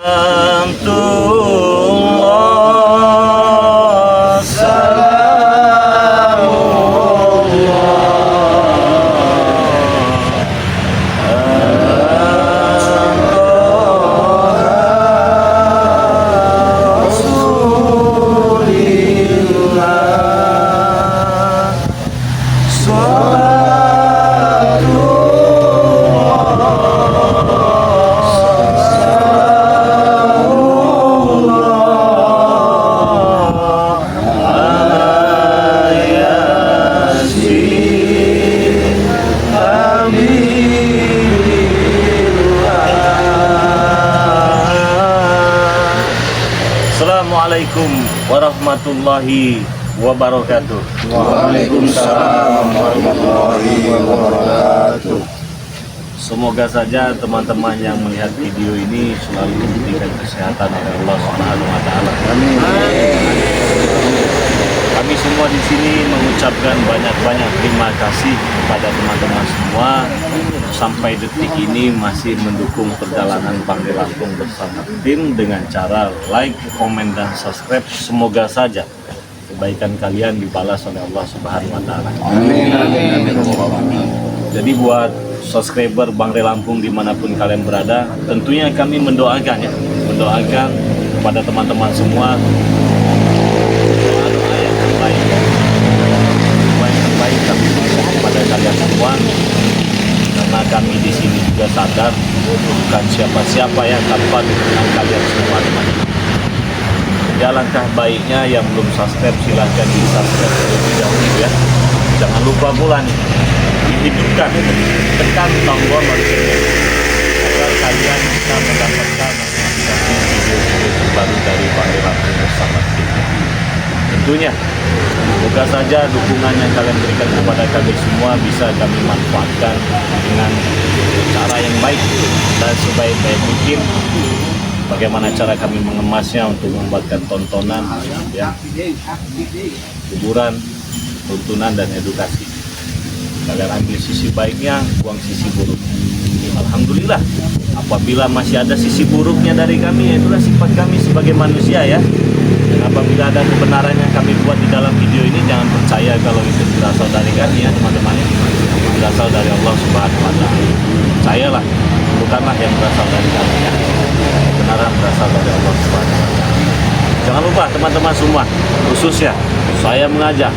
Antullah Assalamualaikum warahmatullahi wabarakatuh. Waalaikumsalam warahmatullahi wabarakatuh. Semoga saja teman-teman yang melihat video ini selalu diberikan kesehatan oleh Allah Subhanahu wa taala. Amin. Kami semua di sini mengucapkan banyak-banyak terima kasih kepada teman-teman semua sampai detik ini masih mendukung perjalanan Bangre Lampung bersama tim dengan cara like, komen, dan subscribe. Semoga saja kebaikan kalian dibalas oleh Allah Subhanahu wa taala. Amin. Jadi buat subscriber Bangre Lampung dimanapun kalian berada, tentunya kami mendoakan kepada teman-teman semua doa yang terbaik, kami berikan kepada kalian semua, karena kami di sini juga sadar bukan siapa-siapa yang tanpa dukungan kalian semua, teman-teman. Ya, langkah baiknya yang belum subscribe silahkan di subscribe terlebih dahulu ya. Jangan lupa pula nih dihidupkan, tekan tombol loncengnya agar kalian bisa mendapatkan notifikasi video-video terbaru dari Bangre Lampung bersama tim. Tentunya semoga saja dukungan yang kalian berikan kepada kami semua bisa kami manfaatkan dengan cara yang baik dan sebaik-baik mungkin. Bagaimana cara kami mengemasnya untuk membuatkan tontonan, ya, hiburan, tuntunan, dan edukasi. Kalian ambil sisi baiknya, buang sisi buruk. Alhamdulillah, apabila masih ada sisi buruknya dari kami, itulah sifat kami sebagai manusia ya. Dan apabila ada kebenaran yang kami buat di dalam video ini, jangan percaya kalau itu berasal dari kami ya teman-teman. Berasal dari Allah Subhanahu wa taala. Percayalah, bukanlah yang berasal dari kami ya. Kebenaran berasal dari Allah Subhanahu wa taala. Jangan lupa teman-teman semua, khususnya saya mengajak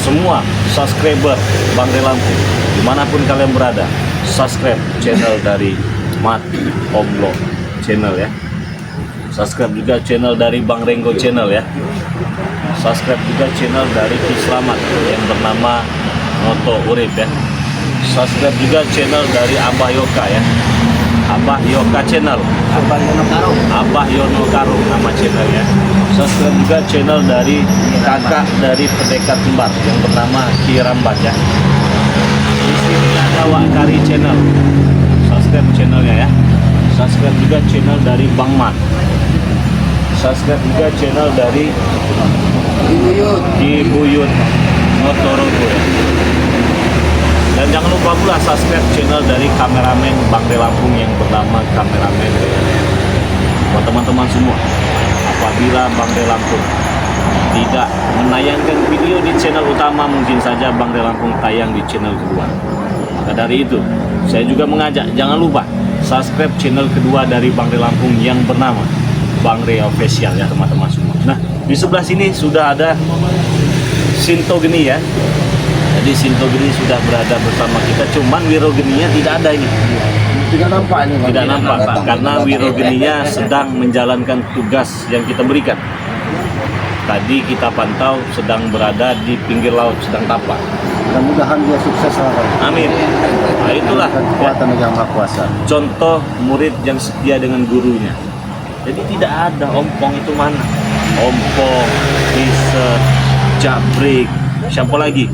semua subscriber Bangre Lampung dimanapun kalian berada, subscribe channel dari Mat Omlo channel ya. Subscribe juga channel dari Bang Renggo channel ya. Subscribe juga channel dari Ki Slamet yang bernama Noto Urip ya. Subscribe juga channel dari Abah Yoka ya. Abah Yoka channel, Abah Yono Karung nama channelnya. Subscribe juga channel dari kakak dari Pendekar Kembar yang bernama Ki Rambat ya. Di sini ada Wakari channel, subscribe channelnya ya. Subscribe juga channel dari Bang Mat. Subscribe juga channel dari Ki Buyut Motorogo ya. Dan jangan lupa pula subscribe channel dari kameramen Bangre Lampung yang bernama Kameramen. Buat teman-teman semua, apabila Bangre Lampung tidak menayangkan video di channel utama, mungkin saja Bangre Lampung tayang di channel kedua. Maka dari itu, saya juga mengajak, jangan lupa subscribe channel kedua dari Bangre Lampung yang bernama Bangre Official ya teman-teman semua. Nah, di sebelah sini sudah ada Sinto Geni ya. Jadi Sinto Geni sudah berada bersama kita, cuman Wirogeninya tidak ada ini. Tidak nampak ini. Tidak nampak Pak, karena Wirogeninya sedang menjalankan tugas yang kita berikan. Tadi kita pantau sedang berada di pinggir laut, sedang tapak. Mudah-mudahan dia sukses lah. Amin. Nah itulah kekuatan Yang Maha Kuasa. contoh murid yang setia dengan gurunya. Jadi tidak ada ompong itu mana. Ompong, Riset, Jabrik, siapa lagi?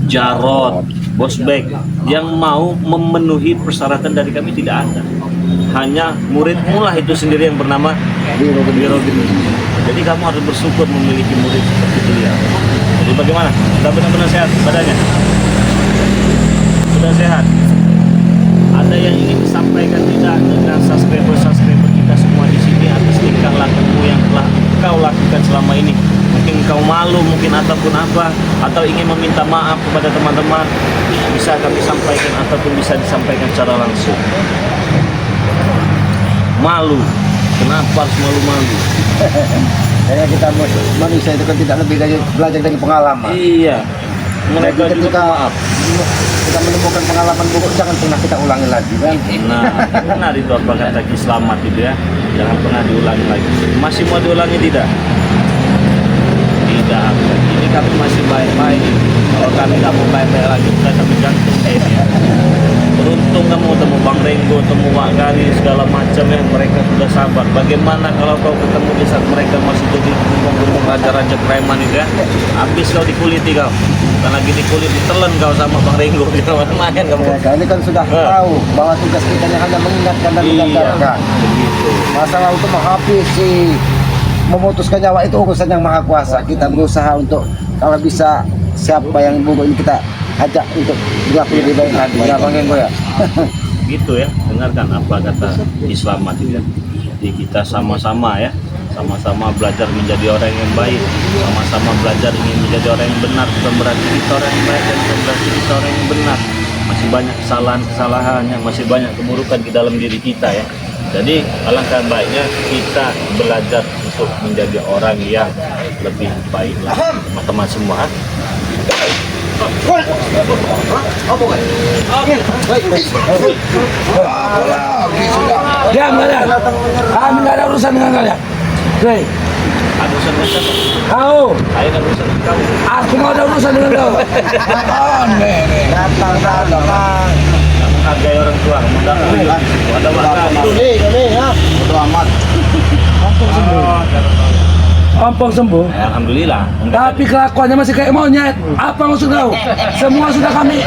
Jarot, Bosbek yang mau memenuhi persyaratan dari kami tidak ada. Hanya muridmu lah itu sendiri yang bernama Wirogeni. Jadi kamu harus bersyukur memiliki murid seperti beliau. Jadi bagaimana? Sudah benar-benar sehat badannya? Sudah sehat? Ada yang ingin disampaikan tidak dengan subscriber kita ataupun apa, atau ingin meminta maaf kepada teman-teman, bisa kami sampaikan ataupun bisa disampaikan secara langsung. Malu, kenapa harus malu-malu? Kayaknya kita manusia itu kan tidak lebih dari belajar dari pengalaman. Iya, mereka Jadi juga ketika maaf. kita menemukan pengalaman buruk, jangan pernah kita ulangi lagi kan. Nah, benar itu apa kata Ki Slamet itu ya. Jangan pernah diulangi lagi. Masih mau diulangi tidak? Tidak. Ini kami masih baik-baik. Kalau kami nggak mau baik-baik lagi, sudah kami gantung ya. Beruntung kamu temu Bang Renggo, temu Wak Gari, segala macam ya. Mereka sudah sabar. Bagaimana kalau kau ketemu di saat mereka masih jadi gembong-gembong raja-raja preman itu ya? Habis kau dikuliti kau. Karena lagi dikulit, ditelan kau sama Bang Renggo. Jangan main kamu. Ya, ini kan sudah tahu bahwa tugas kita hanya mengingatkan dan mengajarkan. Begitu. Masalah untuk menghabisi, memutuskan nyawa itu urusan yang maha kuasa. Kita berusaha untuk kalau bisa siapa yang buruk ini kita ajak untuk berlaku lebih baik lagi. Ya Bang Renggo ya. Gitu ya, dengarkan apa kata Islam itu ya. Jadi kita sama-sama ya, sama-sama belajar menjadi orang yang baik, sama-sama belajar ingin menjadi orang yang benar. Bukan berarti kita orang yang baik dan bukan berarti kita orang yang benar. Masih banyak kesalahan-kesalahan yang masih banyak keburukan di dalam diri kita ya. Jadi alangkah baiknya kita belajar untuk menjadi orang yang lebih baik lah, teman-teman semua. Diam kalian. Kami nggak ada urusan dengan kalian. Hei, Ada urusan dengan siapa? kau. Saya ada urusan dengan kamu. Aku mau ada urusan dengan kau. Datang. Kamu hargai orang tua, kamu tidak boleh. Ada masalah. Ini ya. Bodo amat. Ompong sembuh. Alhamdulillah. Tapi kelakuannya masih kayak monyet. Apa maksud kau? Semua sudah kami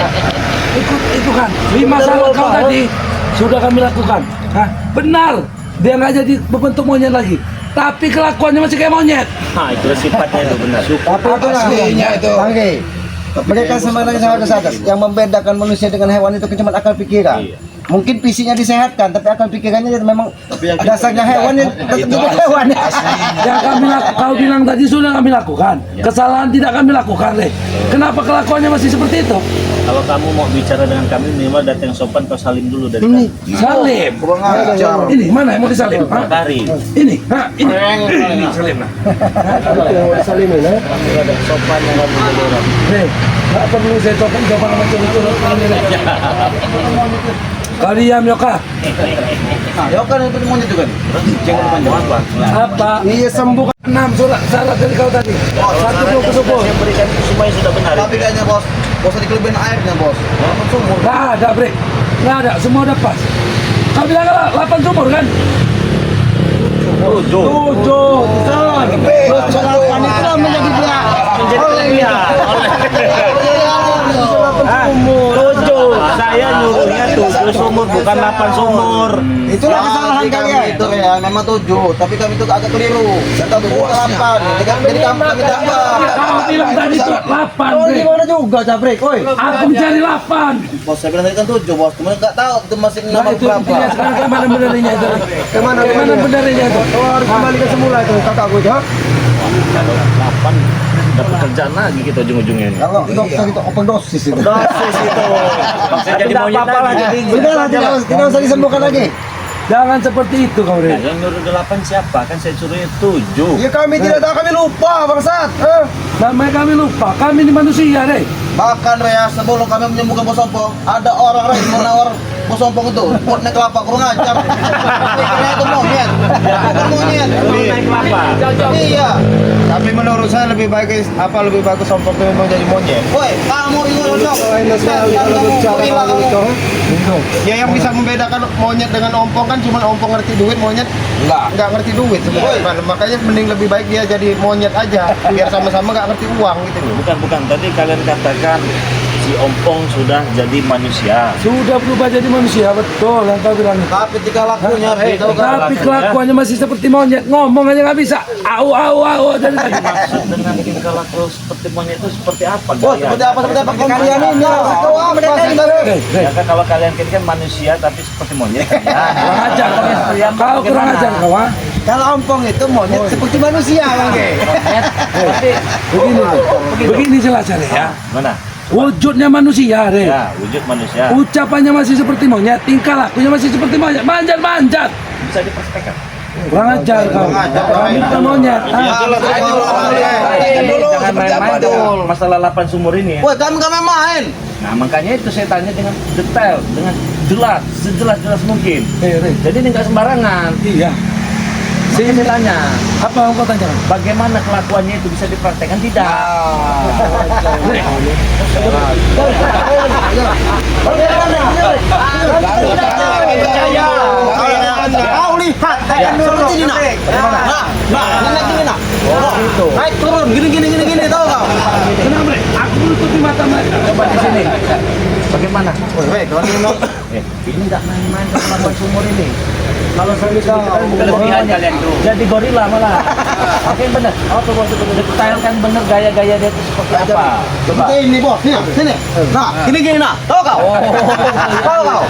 itu kan. 5 salah kau tadi sudah kami lakukan. Hah? Benar. Dia nggak jadi berbentuk monyet lagi. Tapi kelakuannya masih kayak monyet. Nah, itu sifatnya itu benar. Tapi itu Aslinya itu. Oke. Mereka sebenarnya sangat sadar. Yang membedakan manusia dengan hewan itu cuma akal pikiran. Iya. Mungkin fisiknya disehatkan, tapi akal pikirannya memang dasarnya hewan yang tetap juga hewan. Yang kau bilang tadi sudah kami lakukan. Kesalahan tidak kami lakukan, deh. Kenapa kelakuannya masih seperti itu? Kalau kamu mau bicara dengan kami, minimal datang sopan, kau salim dulu dari Ini kami. salim. Kurang ajar. Ini mana yang mau disalim? Hah? Mari. Ini, hah? Ini salim nah. Salimin ya. Ada sopan yang kamu jadi orang. Hei, nggak perlu saya coba macam itu. Kalian Yoka, Ya kan itu monyet juga. Jangan panjang apa? apa? Iya sembuh. 6 surat salah dari kau tadi. Satu belum kesubuh. Yang berikan itu semuanya sudah benar. Tapi kayaknya bos tadi kelebihan airnya bos. Walaupun sumur. Nggak ada break, nggak ada, semua udah pas. Kau bilang kan 8 sumur kan? 7. 7. Selapan itu lah menjadi dia. Menjadi kelebihan. Tujuh. Saya nyuruhnya 7 sumur, bukan 8 sumur. Itulah kesalahan kalian. Itu ya memang 7, tapi kami itu agak keliru. Kita 7 ke 8. Jadi kami tambah. Kau bilang tadi tuh 8 Oh, break. gimana juga Jabrek, oi. Aku mencari 8. Bos saya bilang tadi kan 7 bos, cuma nggak tahu itu masih Nah nama itu berapa. intinya sekarang kemana benernya itu? Kemana benernya itu? Oh, harus kembali ke semula itu kakakku itu. Kalau 8 dapat kerjaan lagi kita ujung-ujungnya ini. Kalau dokter itu open dosis itu. Dosis itu. Maksudnya jadi monyet apa-apa lah, lagi. jadi Sudah lah, tidak usah disembuhkan lagi. Jangan seperti itu kau Nah, Ren. yang nyuruh 8 siapa? Kan saya suruhnya 7. Ya kami tidak tahu, kami lupa bangsat. Namanya kami lupa, kami ini manusia deh. Bahkan ya sebelum kami menyembuhkan bos Ompong, ada orang lain menawar bos Ompong itu buat naik kelapa kurang ajar. Pikirnya itu monyet, bukan monyet. Mau naik kelapa. Iya. Tapi menurut saya lebih bagus sompok itu memang jadi monyet. Woi, kamu ingat dong. Ya yang bisa membedakan monyet dengan ompong kan cuma ompong ngerti duit, monyet nggak ngerti duit sebenarnya. Makanya mending lebih baik dia jadi monyet aja biar sama-sama nggak ngerti uang gitu loh. Bukan. Tadi kalian katakan si Ompong sudah jadi manusia. Sudah berubah jadi manusia, betul yang kau bilang. Tapi tika lakunya beda kan. Tapi kelakuannya masih seperti monyet, ngomong aja nggak bisa. Au dari tadi. Maksud dengan tingkah laku seperti monyet itu seperti apa? Bos, seperti apa Kalian ini Ya kan kalau kalian kan manusia tapi seperti monyet. Ya. Kurang ajar kau. Kau kurang ajar kau, ah. Kalau ompong itu monyet seperti manusia, Bang. Begini jelasnya ya. Mana? Wujudnya manusia, Re. Ya, wujud manusia. Ucapannya masih seperti monyet, tingkah lakunya masih seperti monyet. Manjat. Bisa diperspekkan. Kurang ajar kau. Kami bukan monyet. Jangan main-main dengan masalah 8 sumur ini ya. Woi, kami main. Nah, makanya itu saya tanya dengan detail, dengan jelas, sejelas-jelas mungkin. Re. Jadi ini nggak sembarangan. Iya. Saya tanya, Apa yang kau tanyakan? bagaimana kelakuannya itu bisa dipraktekkan? Tidak. Kau lihat, seperti ini nak. Ini nak. Naik turun, gini, tahu kau? Kenapa, Re? Aku menutupi mata mereka. Coba di sini. Bagaimana? Woi, kau ini mau. Ini nggak main-main dengan 8 sumur ini. Kalau saya bisa Kelebihan kalian itu. jadi gorila malah. Oke benar. Detailkan bener gaya-gaya dia itu seperti apa. Coba. Seperti ini, Bos. Sini. Nah, gini nak. Tahu kau? Tahu kau?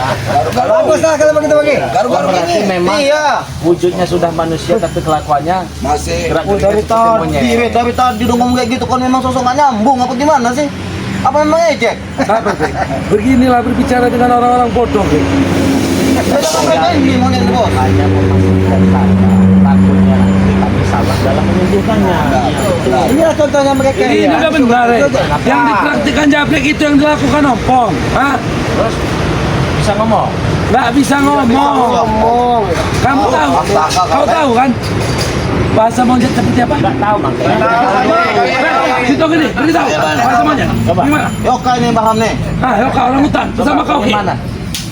Bagus lah kalau begitu, Bang. Berarti memang Iya. wujudnya sudah manusia tapi kelakuannya Masih gerak Dari tadi dong ngomong kayak gitu, kan memang sosok nggak nyambung apa gimana sih? Apa memang ejek? Apa, Re? Beginilah berbicara dengan orang-orang bodoh, Re. Saya ngomong ini monyet Bos. hanya memastikan saja takutnya kami salah dalam menyembuhkannya. Inilah contohnya mereka. Ini juga benar, Re. Yang dipraktikkan Jablek itu yang dilakukan ompong. Hah? Terus bisa ngomong. Nggak bisa ngomong. Kamu tahu? Kau tahu kan? Bahasa monyet seperti apa? Nggak tahu makanya. Situ gini, beritahu. Bahasa monyet. Coba. Gimana? Yoka ini paham nih. Ah, yuk kau orang hutan bersama kau, Ki. Gimana?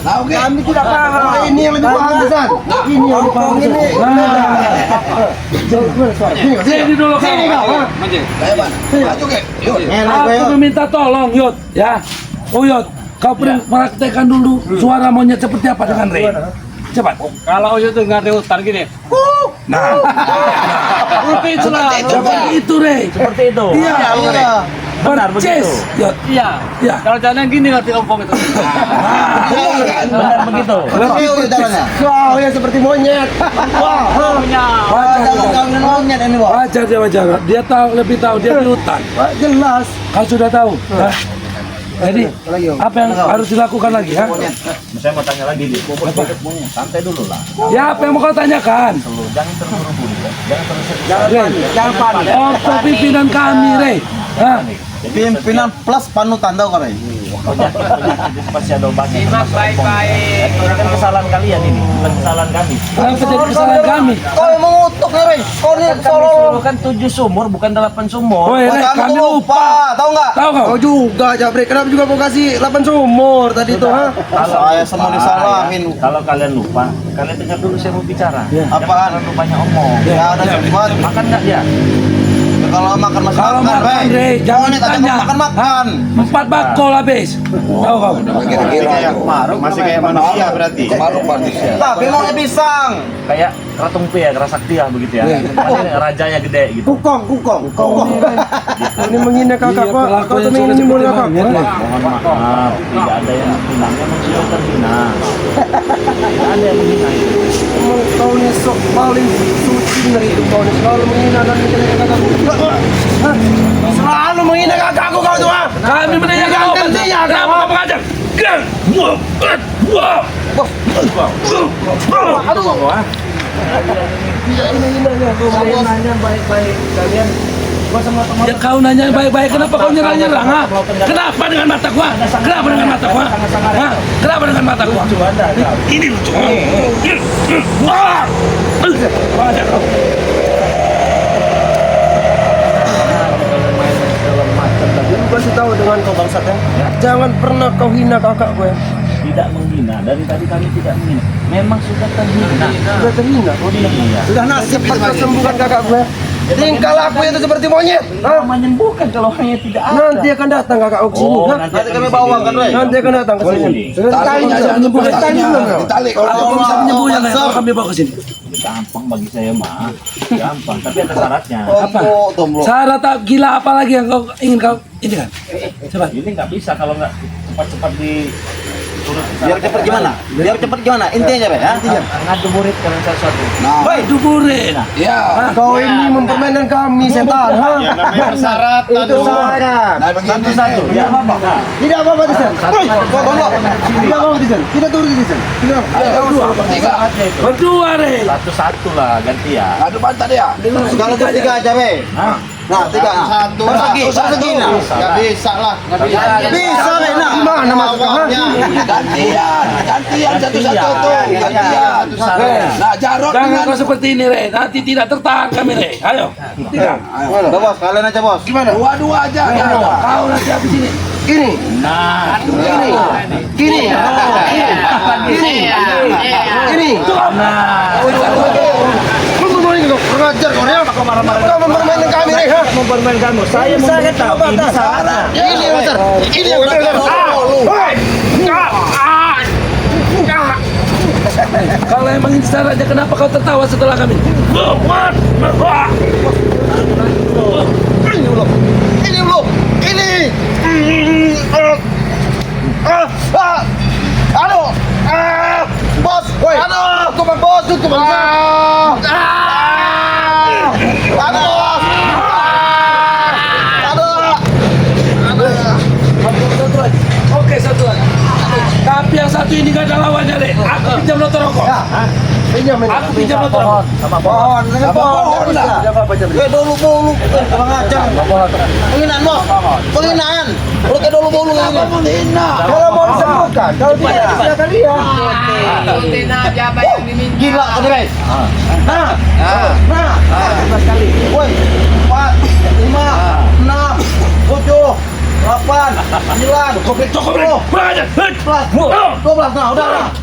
Kami tidak paham. Ini yang lebih paham, Ustaz. Ini yang lebih paham. Ini. Sini dulu kau. Aku meminta tolong, Yud, ya. Oh, Yud, kau praktekkan dulu suara monyet seperti apa dengan Re. Cepat. Kalau itu nggak ada hutan gini, Nah, seperti itu, Re. Seperti itu. Iya. Benar begitu. Percis, Yud. iya. Ya. Kalau jalan gini nanti ompong itu. Benar begitu. Itu jalannya. Wow, ya seperti monyet. Punya. Jangan monyet ini, Bos. Wajar dia wajar. Dia tahu lebih tahu dia di hutan. Jelas. Kau sudah tahu. Hah? Jadi apa yang harus dilakukan lagi? Ha? Saya mau tanya lagi nih. Santai dulu lah. Ya apa yang mau kau tanyakan? Jangan terburu-buru ya. Jangan terus. Jangan panik. Oh, pimpinan kami, Re. Hah? Pimpinan plus panutan tahu kan? Penyakit pasti ada obatnya. Ini kan kesalahan kalian ini, bukan kesalahan kami. Kenapa jadi kesalahan kami? Kau yang mengutuk nih, Ring. Kau nih Kami solo. suruh kan 7 sumur, bukan 8 sumur. Woi, Re, Kami kami lupa. lupa, tahu nggak? Tahu kau? Kau juga, Jabrek. Kenapa juga kau kasih 8 sumur tadi itu, ha? Saya semua disalahin. Kalau kalian lupa, kalian dengar dulu saya mau bicara. Ya. Apaan? Jangan banyak omong. Ya udah cepat. Makan nggak dia? Kalau makan masih Kalau makan, Re, jangan Monyet aja ditanya. mau makan. 4 bakul habis. Tahu kau? Masih kayak manusia berarti. Tapi mau pisang. Kayak Kratung P ya, Kerasakti ya begitu ya. Makanya rajanya gede gitu. Kukong. Ini menghina kakak, Iya, Pak. Kau perlakuannya tuh menghina sudah mulut seperti kakak. monyet, Re. Mohon maaf, tidak ada yang menghina. Manusia terhina. Tidak ada yang menghina. Emang kau ini sok paling suci dari itu kau ini selalu menghina dan menghina kakakku. Hah? Selalu menghina kakakku kau tuh, ha? Kami menanya kau. Gantinya, Kenapa kau mengajar? Saya nanya baik-baik kalian. Gua sama teman. Ya kau nanya baik-baik, kenapa kau nyerang-nyerang? Ha? Kenapa dengan mata gua? Kenapa dengan mata gua? Ha? Kenapa dengan mata gua? Lucu Anda. Ini lucu. Wah! Wajar kau. Aku kasih tahu dengan kau bangsat ya. Jangan pernah kau hina kakak gue. Tidak menghina. Dari tadi kami tidak menghina. Memang sudah terhina. Sudah terhina. Iya. Sudah nasib kau sembuhkan kakak gue. Tingkah laku itu seperti monyet. Kalau menyembuhkan kalau hanya tidak ada. Nanti akan datang kakak ke sini. Oh, ha? nanti kami bawa kan, Ray? Nanti akan datang ke sini. Boleh. Sudah ditali sudah menyembuhkan tali belum kau? Kalau kau bisa menyembuhnya, kalau kami bawa ke sini. Gampang bagi saya mah. Gampang. Tapi ada syaratnya. Tombol. Syarat tak gila apa lagi yang kau ingin kau ini kan? Coba. Ini nggak bisa kalau nggak cepat-cepat di Biar cepat gimana? Biar cepat gimana? Intinya apa ya? Ngadu murid kalian sesuatu. Nah, Itu murid. Ya. Kau ini mempermainkan kami setan. Ha? Ya namanya persyarat. Itu syarat. Satu-satu. Ya, Tidak apa-apa Tisan. Tidak apa-apa Tisan. Kita turun Tisan. Berdua, Re. satu-satu lah ganti ya. Adu pantat dia. kalau bertiga aja, Be. Nah, tiga. Satu. Persegi nah. Nggak bisa lah. Bisa, Be. Nah, Gimana maksudnya? Gantian satu-satu tuh. Gantian. Nah, Jarot jangan kau seperti ini, Re. Nanti tidak tertahan kami, Re. Ayo. Tidak. Udah, Bos, kalian aja, Bos. Gimana? Dua-dua aja. Kau nanti habis ini. Ini. Nah, Ini. Ini. Mempermainkan kau. Pengajar kau ya. Kau mempermainkan kami, Re. Ha? mempermain kamu. Saya mau tahu ini syaratnya. Ini yang besar. Ini yang besar. Kalau emang ini syaratnya, kenapa kau tertawa setelah kami? Ini belum. Ini belum. Ini. Aduh. Bos. Aduh. Tutup bos. Tutup bos. Aduh. Oke, satu lagi. Tapi yang satu ini gak ada lawannya, Le. Aku pinjam motor rokok. Pinjam ini. Aku pinjam motor rokok. Pohon. Pohon lah. Dulu, kurang ajar. Penghinaan, Bos. Penghinaan. Lu kayak dulu ini. Kalau mau disembuhkan, kalau tidak silakan lihat. Gila tadi, guys. Nah. Woi, 4, 5, 6, 7, 8, 9, Cukup, Le. Kurang aja. 12. Nah, udah.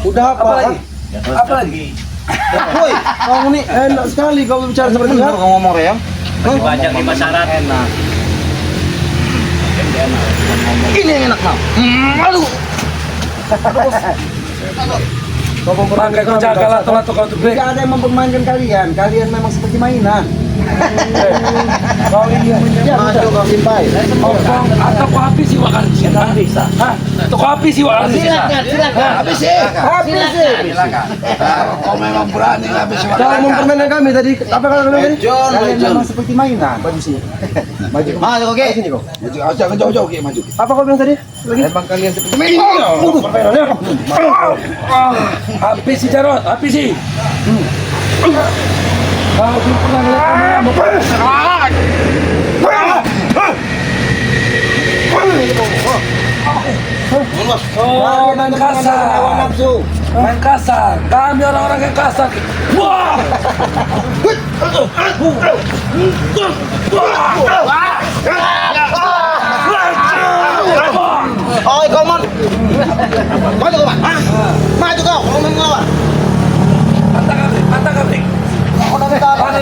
Udah apa lagi? Apa lagi? Woi, kamu nih Enak sekali kau bicara seperti itu. bener kamu ngomong, Reyang. Banyak 5 syarat. Enak. Ini yang enak, Mal. Aduh. Pakai kau jaga lato-lato kau tuh, Bre. Tidak ada yang mempermainkan kalian. Kalian memang seperti mainan. Kau ini yang Maju kau simpai. Ngomong atau kau habisi wakan di sini? Bisa. Hah? Atau kau habisi wakan di sini? Habisi. Kau memang berani habisi wakan. Kau mempermainkan kami tadi. Apa kalau kalian tadi? John, Kalian John. memang seperti mainan. Maju sini. Maju, oke. Sini kau. Jangan jauh-jauh, Ki, maju. Apa kau bilang tadi? Memang kalian seperti mainan. Habisi, Jarot. Habisi. Kau belum pernah ngeliat kamu. Oh, main kasar. Main kasar. Kami orang-orang yang kasar. Wah! Oh, kau mau. Maju kau, Pak. Maju kau, kalau mau ngelawan. Mata kabrik. Mana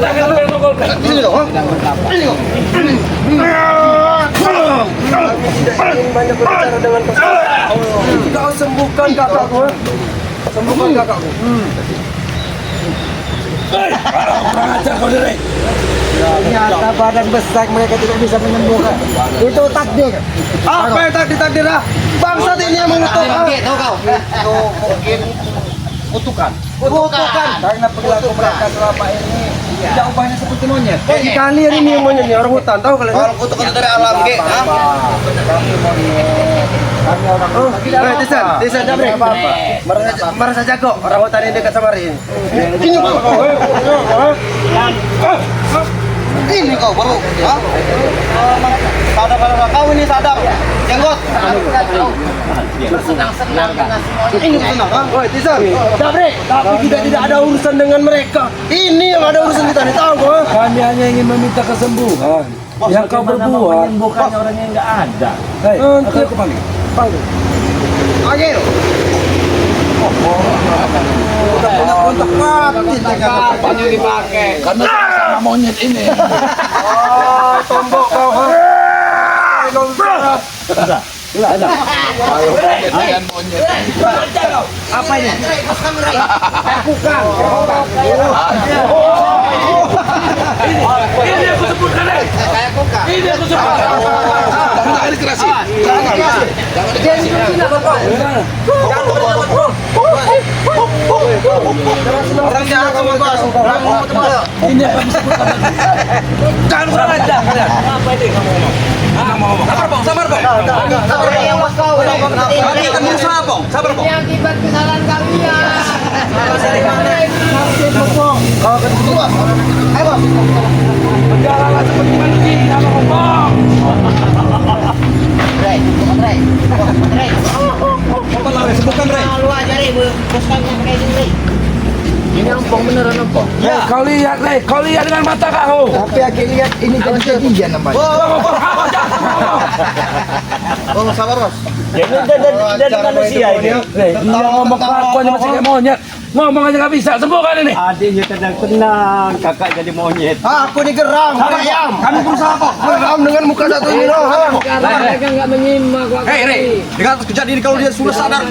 tangan lu yang nongol, Bre? Ini loh. Ini loh. banyak berbicara dengan kau sembuhkan kakakku. Sembuhkan kakakku. Kurang ajar kau, Dre. Ternyata badan besar mereka tidak bisa menyembuhkan. Itu takdir. Apa yang takdir ah? Bangsat ini yang mengutuk. Tahu kau? Kutukan. Karena perilaku mereka selama ini tidak ubahnya seperti monyet. Kalian ini yang monyet nih, orang hutan, tahu kalian? Kalau kutuk itu dari alam, Ge. Hah? Kami monyet. Kami orang hutan. Tisan, Jabrek. Merasa jago, orang hutan ini dekat sama ini. Ini kau baru. Hah? Sadar, kau ini sadar. Jenggot. Ini senang, ha? Woi, Tisan, Jabrek. Tapi kita tidak ada urusan dengan mereka. Ini yang ada urusan kita nih, tahu kau? Kami hanya ingin meminta kesembuhan. Yang kau berbuat. Bukannya orangnya nggak ada. Hei, aku panggil. Panggil. Panggil. Udah punya kontak mati. Banyak dipakai. Karena sama monyet ini. Oh, tombok kau. Apa ini? Bukan. Ini aku sebutkan deh. Ini aku sebutkan. Orang jahat sama bos. Orang mau tebak. Ini aku sebutkan. Jangan kurang ajar kalian. Apa ini kamu ngomong? Sabar bang. Yang bos kau. Kita berusaha bang. Sabar bang. Ini akibat kesalahan kalian. Kalau ketemu bos. Ayo bos. Berjalanlah seperti manusia, ngomong. Rey, Rey. Apa lagi sebutkan Rey? Lu aja Rey, bos kamu pakai ini Rey. Ini ompong beneran ompong. Ya. Kau lihat, Rey. Kau lihat dengan mata kau. Tapi aku lihat ini jadi kejadian namanya. Bos sabar bos. Jadi dari manusia ini. Rey, dia ngomong kelakuannya masih kayak monyet. Ngomong aja nggak bisa. Sembuhkan ini. Adiknya tenang, kakak jadi monyet. Aku digeram, ayam. Kami berusaha kok. Geram dengan muka satu ini loh. Karena mereka nggak menyimak waktu. Rey. Dengan kejadian kalau dia sudah sadar,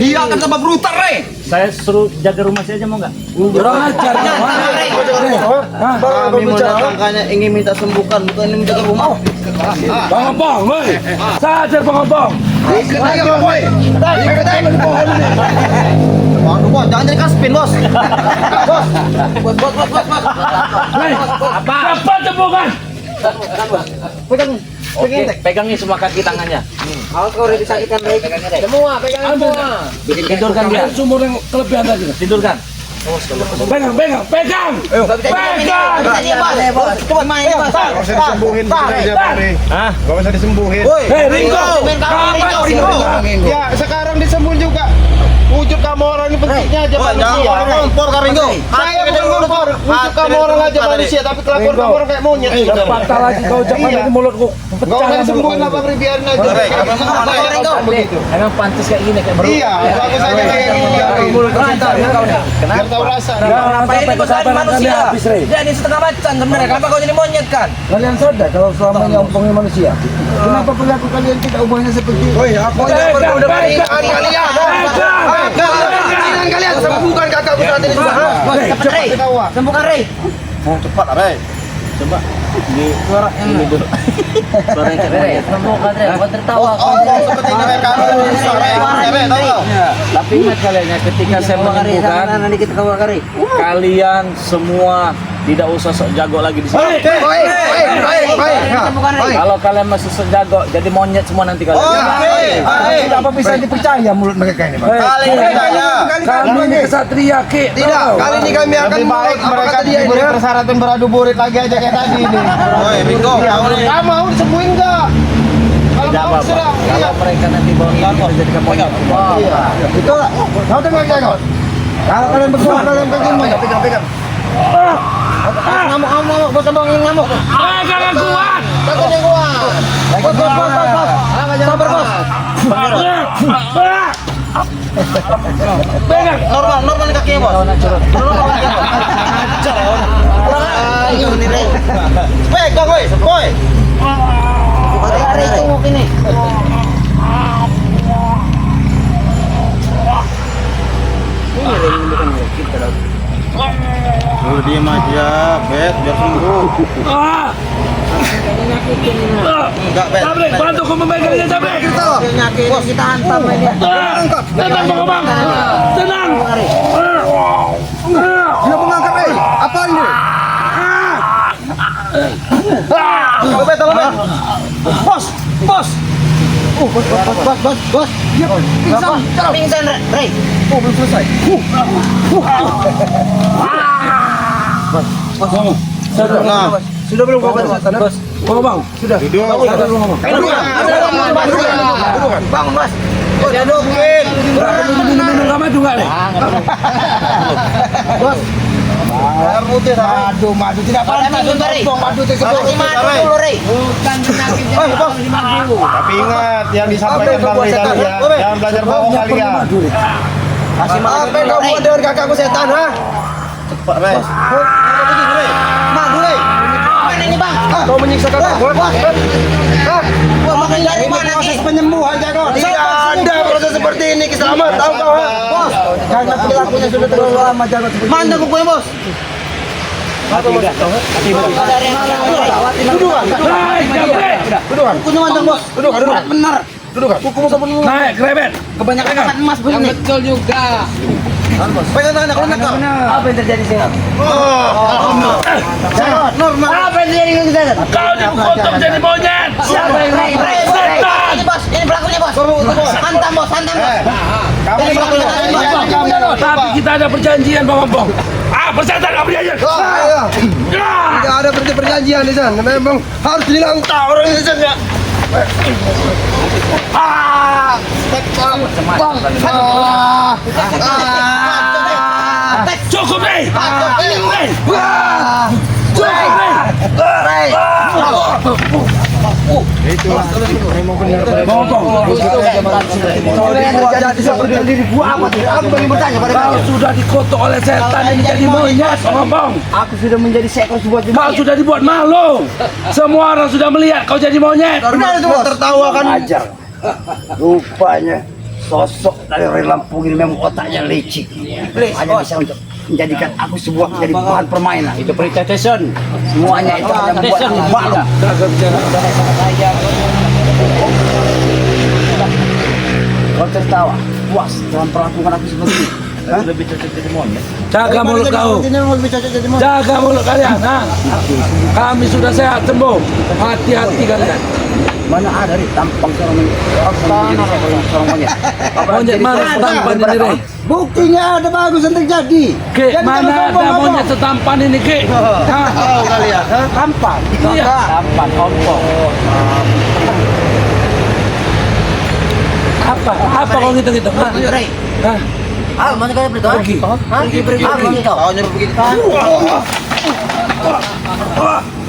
dia akan tambah brutal Rey. Saya suruh jaga rumah saya aja mau nggak? Kurang ajar kawan. Kami mendatangkannya ingin minta sembuhkan, bukan ingin menjaga rumah. Bang Opong, woi. Sadar Bang Opong. Waduh bos, jangan jadi kaspin bos. Bos. Rey, cepat sembuhkan. Oke, pegangin semua kaki tangannya. Awas kau Rey disakitkan Rey. Semua, pegang semua. Tidurkan dia. Sumur yang kelebihan tadi. Tidurkan. Pegang. Pegang. Coba main bos. Gak usah disembuhin aja Pak Rey. Hah? Gak usah disembuhin. Hei Ringo. Ringo. Ya sekarang disembuhin juga. Wujud kamu orang ini bentuknya aja Jangan manusia. orang kompor kan Ringo. Saya bukan kompor. Wujud kamu orang aja manusia, tapi kelakuan kamu orang kayak monyet. Patah lagi kau ucapkan Iya. dari mulutku. Gak usah disembuhin lah Bang Rey, biarin aja. Rey, Ringo. Begitu. Emang pantas kayak gini kayak Iya, bagus aja kayak gini. Mulut kau cinta. Biar tahu rasa. Jangan sampai kesabaran kalian habis Rey. Dia ini setengah macan sebenarnya. Kenapa kau jadi monyet kan? Kalian sadar kalau selama ini ompongnya manusia. Kenapa perilaku kalian tidak ubahnya seperti itu? Aku Pegang. kalian sembuhkan kakakku saat ini juga. Rey, sembuhkan Rey. Cepat Rey. Coba di suara ini dulu. Suara yang Rey, sembuhkan Rey. Kau tertawa. Oh, seperti ini Rey kamu. Rey, tahu. Tapi ingat kalian ya, ketika saya menyembuhkan, Nanti kita kau Rey. Kalian semua tidak usah sok jago lagi di sini. Sembuhkan Rey. Kalau kalian masih sok jago, jadi monyet semua nanti kalian. Apa bisa dipercaya mulut mereka ini, Bang? Kali ini kayaknya. Kami ini kesatria ki. Tidak, kali ini kami akan lebih baik mereka diberi persyaratan beradu burit lagi aja kayak tadi ini. Woi, Ringo, kamu nih. Kamu mau disembuhin enggak? Kalau Tidak mau apa-apa. serang. kalau mereka nanti bawa ini kita jadikan monyet. Itu kau dengar ya kau. Kalau kalian berdua kalian pegang. Ngamuk, bos abang yang ngamuk. Jangan kuat. Takutnya kuat. Bos. Sabar bos. Pegang. Normal kakinya bos. Normal kakinya. Ayo nih Rey. Pegang woi, woi. Rey tunggu ini. Udah diem aja, Bet, biar sembuh. Ah. Enggak, Bet. Sabrek, bantu aku memegangnya Sabrek. Penyakit kita hantam aja. Tenang Bang Opong. Tenang. Dia mengangkat, apa ini? Bet, tolong Bet. Bos. Bos. Dia pingsan. Pingsan Rey. Oh, belum selesai. Nah, Sudah belum kau bos? Bang Opong. Duduk. Bangun bos. dudukin. Minum kamu juga nih. Air putih sama. Madu tidak pantas untuk ompong madu tersebut. Bukan penyakit yang harus dimadu. Tapi ingat yang disampaikan Bang Rey tadi ya. Jangan belajar bohong kalian. Kasih makan. Apa yang kau buat dengan kakakku setan, ha? Cepat, Rey. Madu, Rey. Apa ini bang? Kau menyiksa kakakku, ha? Gua makan dari mana Proses nih? penyembuhan jago. Tidak ada proses seperti ini, Kiselamat. Tahu kau, ha? Bos, karena perilakunya sudah terlalu lama jago seperti Mana ini. bukunya, Bos? Kunjungan dong bos. Benar. Naik krebet. Kebanyakan makan emas bu ini. Betul juga. Pegang tangannya kalau nakal. Apa yang terjadi sekarang? Normal. Apa yang terjadi dengan kita? Kau dikutuk jadi monyet. Siapa yang Setan. Ini bos, ini pelakunya bos. Hantam bos, hantam bos. Ini pelakunya bos. Tapi kita ada perjanjian Bang Ompong. Persetan nggak perjanjian. Tidak ada perjanjian di sana. Memang harus dilantah orang di sana. Cukup nih. Kau sudah dikutuk oleh setan ini jadi monyet, Bang. Aku sudah menjadi seekor sebuah Kau sudah dibuat malu. Semua orang sudah melihat kau jadi monyet. Benar itu bos. Tertawa kan. ajar. Rupanya sosok dari Ray Lampung ini memang otaknya licik. Hanya bisa untuk menjadikan aku sebuah menjadi bahan permainan. Itu perintah Tyson. Semuanya itu hanya membuat aku malu. Kau tertawa, puas dengan perlakuan aku seperti ini. Lebih cocok jadi monyet. Jaga mulut kau. Jaga mulut kalian. Kami sudah sehat sembuh. Hati-hati kalian. Mana ada nih tampang seorang monyet. Monyet mana setampan ini, Rey? Buktinya ada bagus yang terjadi. Ke, mana ada monyet setampan ini, Ke? Oh kalian. Tampan. Iya. Tampan, ompong. Apa kau gitu-gitu? Ray. Mana kalian berdua? Pergi. Kau nyuruh begini.